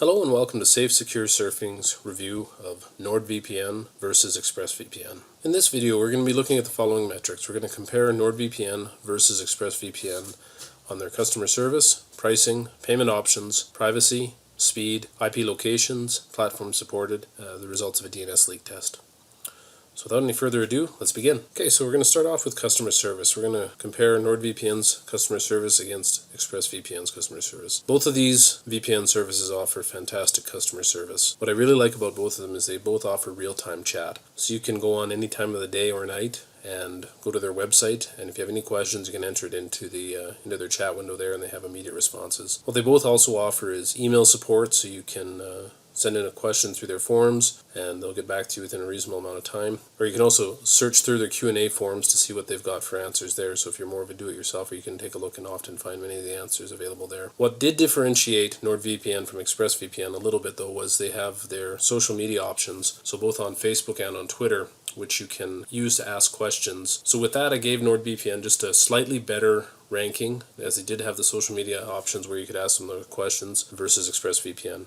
Hello and welcome to Safe Secure Surfing's review of NordVPN versus ExpressVPN. In this video we're going to be looking at the following metrics. We're going to compare NordVPN versus ExpressVPN on their customer service, pricing, payment options, privacy, speed, IP locations, platform supported, the results of a DNS leak test. So without any further ado, let's begin. Okay, so we're going to start off with customer service. We're going to compare NordVPN's customer service against ExpressVPN's customer service. Both of these VPN services offer fantastic customer service. What I really like about both of them is they both offer real-time chat. So you can go on any time of the day or night and go to their website, and if you have any questions you can enter it into their chat window there, and they have immediate responses. What they both also offer is email support, so you can send in a question through their forums and they'll get back to you within a reasonable amount of time. Or you can also search through their Q&A forums to see what they've got for answers there. So if you're more of a do-it-yourselfer, you can take a look and often find many of the answers available there. What did differentiate NordVPN from ExpressVPN a little bit though was they have their social media options, so both on Facebook and on Twitter, which you can use to ask questions. So with that, I gave NordVPN just a slightly better ranking, as they did have the social media options where you could ask them the questions versus ExpressVPN.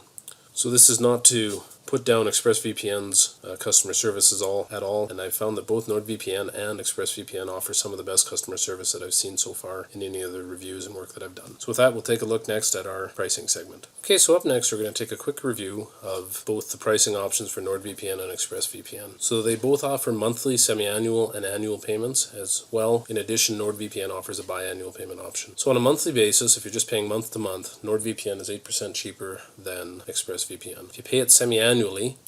So this is not to put down ExpressVPN's customer services at all, and I've found that both NordVPN and ExpressVPN offer some of the best customer service that I've seen so far in any of the reviews and work that I've done. So with that, we'll take a look next at our pricing segment. Okay, so up next we're going to take a quick review of both the pricing options for NordVPN and ExpressVPN. So they both offer monthly, semi-annual, and annual payments as well. In addition, NordVPN offers a biannual payment option. So on a monthly basis, if you're just paying month to month, NordVPN is 8% cheaper than ExpressVPN. If you pay it semi-annually,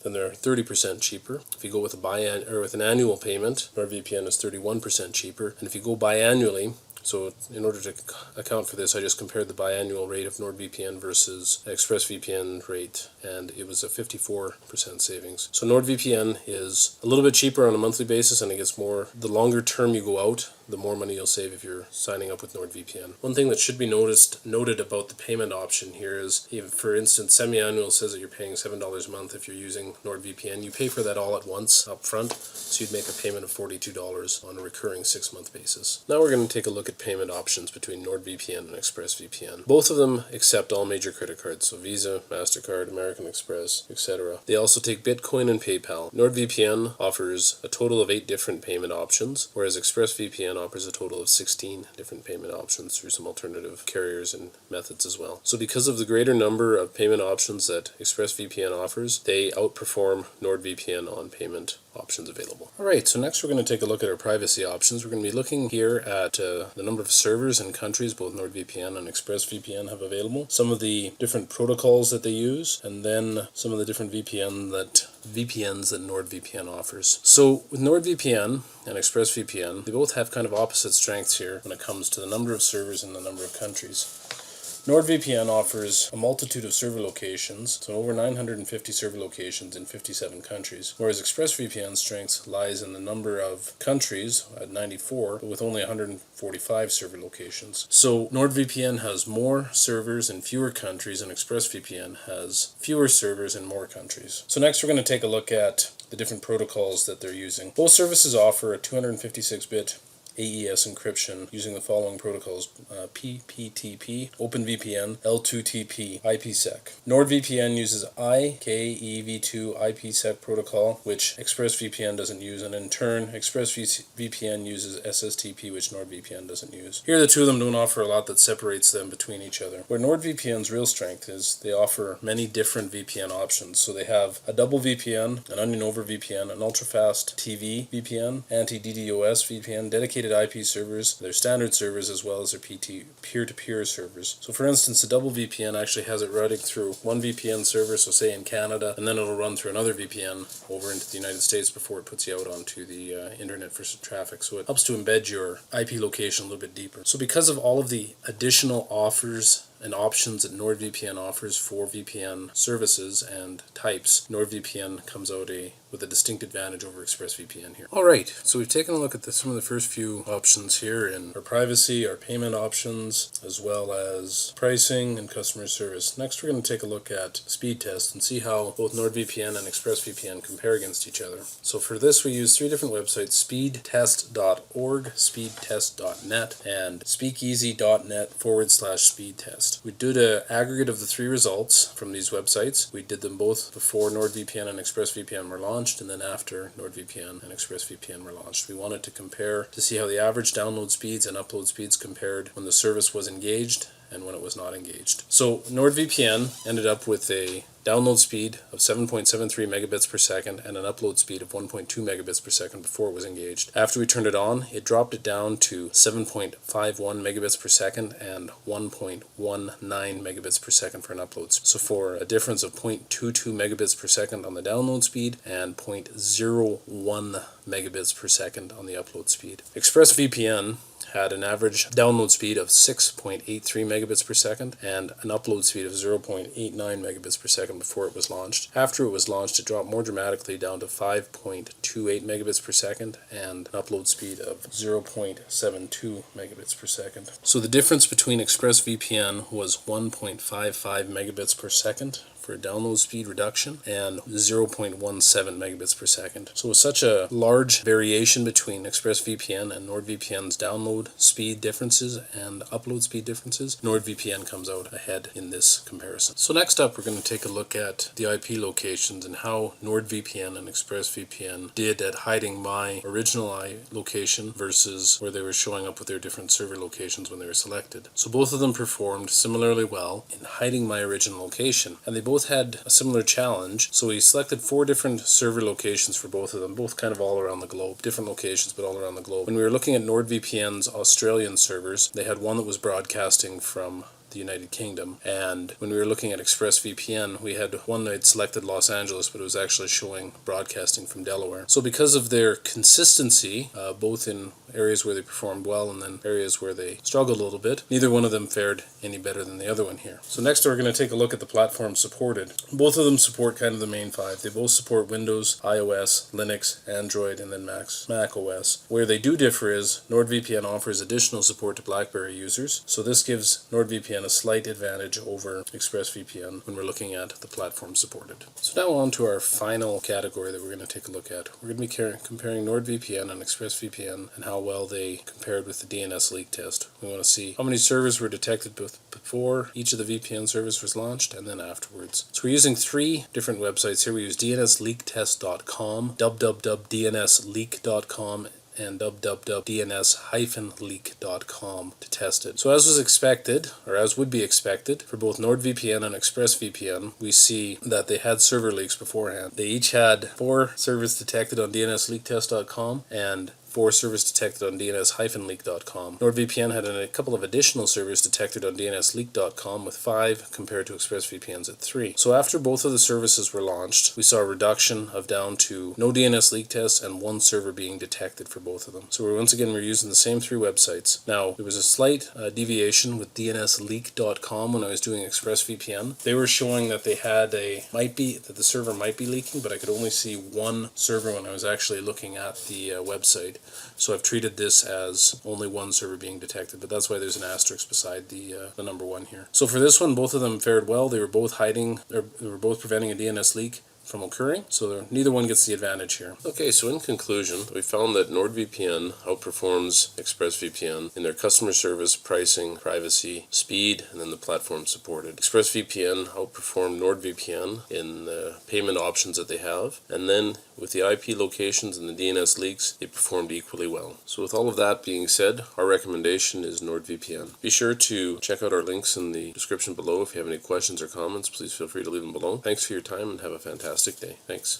then they're 30% cheaper. If you go with with an annual payment, NordVPN is 31% cheaper. And if you go biannually, so in order to account for this, I just compared the biannual rate of NordVPN versus ExpressVPN rate, and it was a 54% savings. So NordVPN is a little bit cheaper on a monthly basis, and it gets more, the longer term you go out, the more money you'll save if you're signing up with NordVPN. One thing that should be noted about the payment option here is, for instance, semi-annual says that you're paying $7 a month if you're using NordVPN. You pay for that all at once up front, so you'd make a payment of $42 on a recurring 6-month basis. Now we're going to take a look at payment options between NordVPN and ExpressVPN. Both of them accept all major credit cards, so Visa, MasterCard, American Express, etc. They also take Bitcoin and PayPal. NordVPN offers a total of 8 different payment options, whereas ExpressVPN offers a total of 16 different payment options through some alternative carriers and methods as well. So because of the greater number of payment options that ExpressVPN offers, they outperform NordVPN on payment options available. Alright, so next we're going to take a look at our privacy options. We're going to be looking here at the number of servers and countries both NordVPN and ExpressVPN have available, some of the different protocols that they use, and then some of the different VPNs that NordVPN offers. So with NordVPN and ExpressVPN, they both have kind of opposite strengths here when it comes to the number of servers and the number of countries. NordVPN offers a multitude of server locations, so over 950 server locations in 57 countries, whereas ExpressVPN's strength lies in the number of countries at 94, but with only 145 server locations. So NordVPN has more servers in fewer countries, and ExpressVPN has fewer servers in more countries. So next we're going to take a look at the different protocols that they're using. Both services offer a 256-bit AES encryption using the following protocols: PPTP, OpenVPN, L2TP, IPsec. NordVPN uses IKEv2 IPsec protocol, which ExpressVPN doesn't use, and in turn, ExpressVPN uses SSTP, which NordVPN doesn't use. Here, the two of them don't offer a lot that separates them between each other. Where NordVPN's real strength is, they offer many different VPN options. So they have a double VPN, an onion over VPN, an ultra-fast TV VPN, anti-DDoS VPN, dedicated IP servers, their standard servers, as well as their peer-to-peer servers. So for instance, the double VPN actually has it routing through one VPN server, so say in Canada, and then it'll run through another VPN over into the United States before it puts you out onto the internet for some traffic. So it helps to embed your IP location a little bit deeper. So because of all of the additional offers and options that NordVPN offers for VPN services and types, NordVPN comes out with a distinct advantage over ExpressVPN here. Alright, so we've taken a look at some of the first few options here in our privacy, our payment options, as well as pricing and customer service. Next we're going to take a look at speed test and see how both NordVPN and ExpressVPN compare against each other. So for this we use 3 different websites: speedtest.org, speedtest.net, and speakeasy.net/speedtest. against. We did an aggregate of the 3 results from these websites. We did them both before NordVPN and ExpressVPN were launched, and then after NordVPN and ExpressVPN were launched. We wanted to compare to see how the average download speeds and upload speeds compared when the service was engaged and when it was not engaged. So NordVPN ended up with a download speed of 7.73 megabits per second and an upload speed of 1.2 megabits per second before it was engaged. After we turned it on, it dropped it down to 7.51 megabits per second and 1.19 megabits per second for an upload. So for a difference of 0.22 megabits per second on the download speed and 0.01 megabits per second on the upload speed. ExpressVPN had an average download speed of 6.83 megabits per second and an upload speed of 0.89 megabits per second before it was launched. After it was launched, it dropped more dramatically down to 5.28 megabits per second and an upload speed of 0.72 megabits per second. So the difference between ExpressVPN was 1.55 megabits per second for a download speed reduction and 0.17 megabits per second. So with such a large variation between ExpressVPN and NordVPN's download speed differences and upload speed differences, NordVPN comes out ahead in this comparison. So next up, we're going to take a look at the IP locations and how NordVPN and ExpressVPN did at hiding my original location versus where they were showing up with their different server locations when they were selected. So both of them performed similarly well in hiding my original location, and they both had a similar challenge. So we selected 4 different server locations for both of them, both kind of all around the globe, different locations but all around the globe. When we were looking at NordVPN's Australian servers, they had one that was broadcasting from the United Kingdom, and when we were looking at ExpressVPN, we had one that had selected Los Angeles, but it was actually showing broadcasting from Delaware. So because of their consistency, both in areas where they performed well and then areas where they struggled a little bit, neither one of them fared any better than the other one here. So next we're going to take a look at the platforms supported. Both of them support kind of the main 5. They both support Windows, iOS, Linux, Android, and then Mac OS. Where they do differ is NordVPN offers additional support to BlackBerry users, so this gives NordVPN a slight advantage over ExpressVPN when we're looking at the platform supported. So now on to our final category that we're going to take a look at. We're going to be comparing NordVPN and ExpressVPN and how well they compared with the DNS leak test. We want to see how many servers were detected both before each of the VPN servers was launched and then afterwards. So we're using 3 different websites here. We use dnsleaktest.com, www.dnsleak.com, and www.dns-leak.com to test it. So as was expected, or as would be expected, for both NordVPN and ExpressVPN, we see that they had server leaks beforehand. They each had 4 servers detected on dnsleaktest.com and 4 servers detected on dns-leak.com. NordVPN had a couple of additional servers detected on dnsleak.com with 5 compared to ExpressVPN's at 3. So after both of the services were launched, we saw a reduction of down to no DNS leak tests and 1 server being detected for both of them. So once again, we're using the same 3 websites. Now, there was a slight deviation with dnsleak.com when I was doing ExpressVPN. They were showing that they had that the server might be leaking, but I could only see 1 server when I was actually looking at the website. So I've treated this as only 1 server being detected, but that's why there's an asterisk beside the number 1 here. So for this one, both of them fared well. They were both preventing a DNS leak from occurring, so neither one gets the advantage here. Okay, so in conclusion, we found that NordVPN outperforms ExpressVPN in their customer service, pricing, privacy, speed, and then the platform supported. ExpressVPN outperformed NordVPN in the payment options that they have, and then with the IP locations and the DNS leaks, they performed equally well. So with all of that being said, our recommendation is NordVPN. Be sure to check out our links in the description below. If you have any questions or comments, please feel free to leave them below. Thanks for your time and have a fantastic day. Thanks.